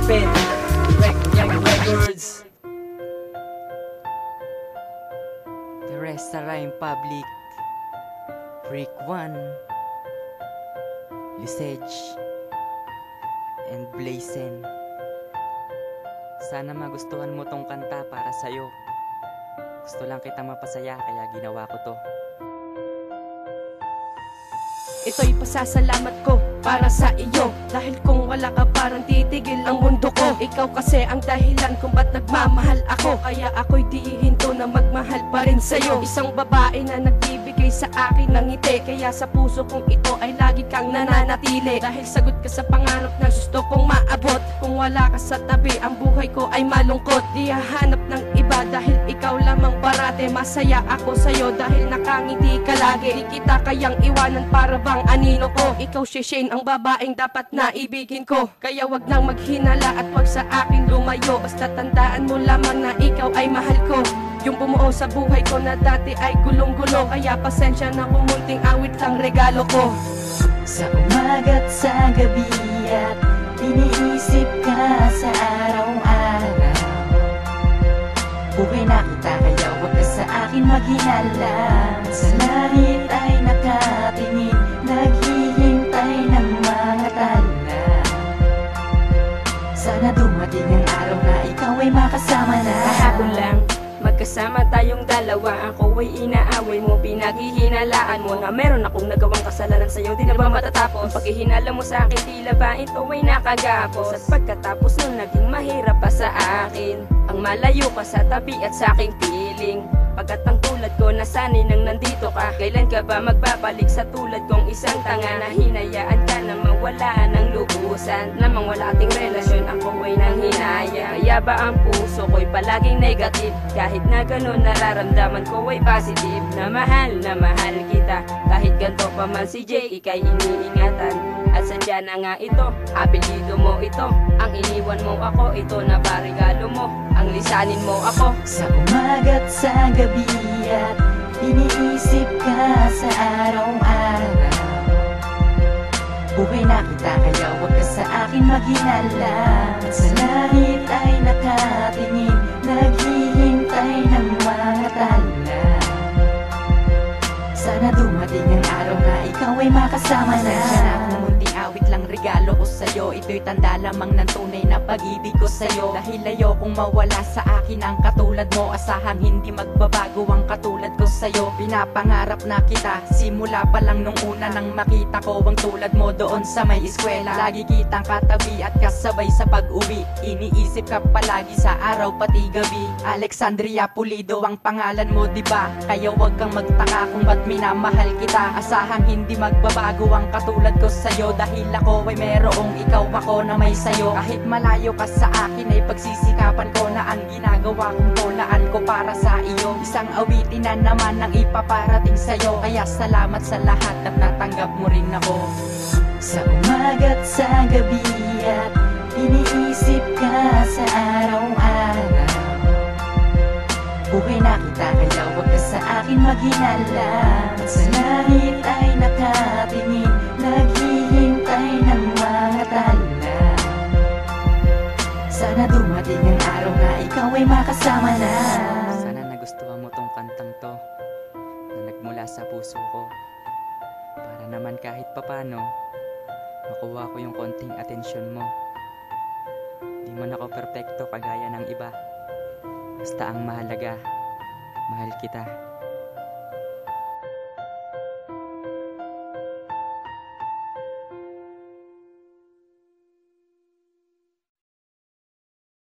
Pen Records. The rest are in public. Freak One, Lisage, and Blazen. Sana magustuhan mo tong kanta para sa'yo. Gusto lang kita mapasaya kaya ginawa ko to. Ito'y pasasalamat ko para sa iyo, dahil kung wala ka parang titigil ang mundo ko. Ikaw kasi ang dahilan kung ba't nagmamahal ako, kaya ako'y di hihinto na magmahal pa rin sa'yo. Isang babae na nagbibigay sa akin ng ngiti, kaya sa puso kong ito ay lagi kang nananatili. Dahil sagot ka sa pangarap na gusto kong maabot. Kung wala ka sa tabi, ang buhay ko ay malungkot. Di hahanap ng iba dahil ikaw lamang parate. Masaya ako sa'yo dahil nakangiti ka lagi. Di kita kayang iwanan para bang anino ko. Ikaw si Shane, ang babaeng dapat na ibigin ko. Kaya wag nang maghinala at wag sa akin lumayo. Basta tandaan mo lamang na ikaw ay mahal ko. Yung bumuo sa buhay ko na dati ay gulong-gulo. Kaya pasensya na kung munting awit lang regalo ko. Sa umaga't sa gabi at iniisip ka sa araw-araw. Buhay na kita kaya wag ka sa akin maghinala. Sa langit ay nakatingin, naghihintay ng mga tala. Sana dumating ang araw na ikaw ay makasama na. Kahapon lang magkasama tayong dalawa, ako ay inaaway mo, pinaghihinalaan mo na meron akong nagawang kasalanan sa'yo, di na ba matatapos? Paghihinala mo sa akin, tila ba ito ay nakagapos? At pagkatapos nun, naging mahirap pa sa akin ang malayo ka sa tabi at sa aking piling. Pagkat ang tulad ko nasanay nang nandito ka, kailan ka ba magbabalik sa tulad kong isang tanga na hinayaan ka na mawala ng lubusan? Namang wala ating relasyon, ako ay nang hinaya. Kaya ba ang puso ko'y palaging negative? Kahit na gano'n nararamdaman ko ay positive. Na mahal kita, kahit ganito pa man si Jay, ika'y iniingatan. At sadya na nga ito, apelido mo ito. Ang iniwan mo ako, ito na ba regalo mo? Ang lisanin mo ako. Sa umaga't sa gabi at iniisip ka sa araw-araw. Buhay na kita kaya wag ka sa akin maghinala. Sa langit ay nakatingin, naghihintay ng mga tala. Sana dumating ang araw na ikaw ay makasama na. Awit lang regalo ko sa'yo, ito'y tanda lamang ng tunay na pag-ibig ko sa'yo. Dahil ayokong mawala sa akin ang katulad mo, asahang hindi magbabago ang katulad ko sa'yo. Pinapangarap na kita, simula pa lang nung una nang makita ko ang tulad mo doon sa may eskwela. Lagi kitang katabi at kasabay sa pag-uwi, iniisip ka palagi sa araw pati gabi. Alexandria Pulido ang pangalan mo, diba? Kaya wag kang magtaka kung ba't minamahal kita. Asahang hindi magbabago ang katulad ko sa'yo, dahil ako ay merong ikaw ako na may sayo. Kahit malayo ka sa akin ay pagsisikapan ko na ang ginagawa kong tulaan ko para sa iyo. Isang awitin na naman ang ipaparating sa'yo, kaya salamat sa lahat at natanggap mo rin ako. Sa umaga't sa gabi at iniisip ka sa araw-araw. Buhay na kita kaya wag ka sa akin maghinala. Sa langit ay nakatingin, naghihintay ng mga tala. Sana dumating ang araw na ikaw ay makasama na. Sana nagustuhan mo tong kantang to na nagmula sa puso ko, para naman kahit papano makuha ko yung konting atensyon mo. Di man ako perpekto kagaya ng iba, basta ang mahalaga, mahal kita.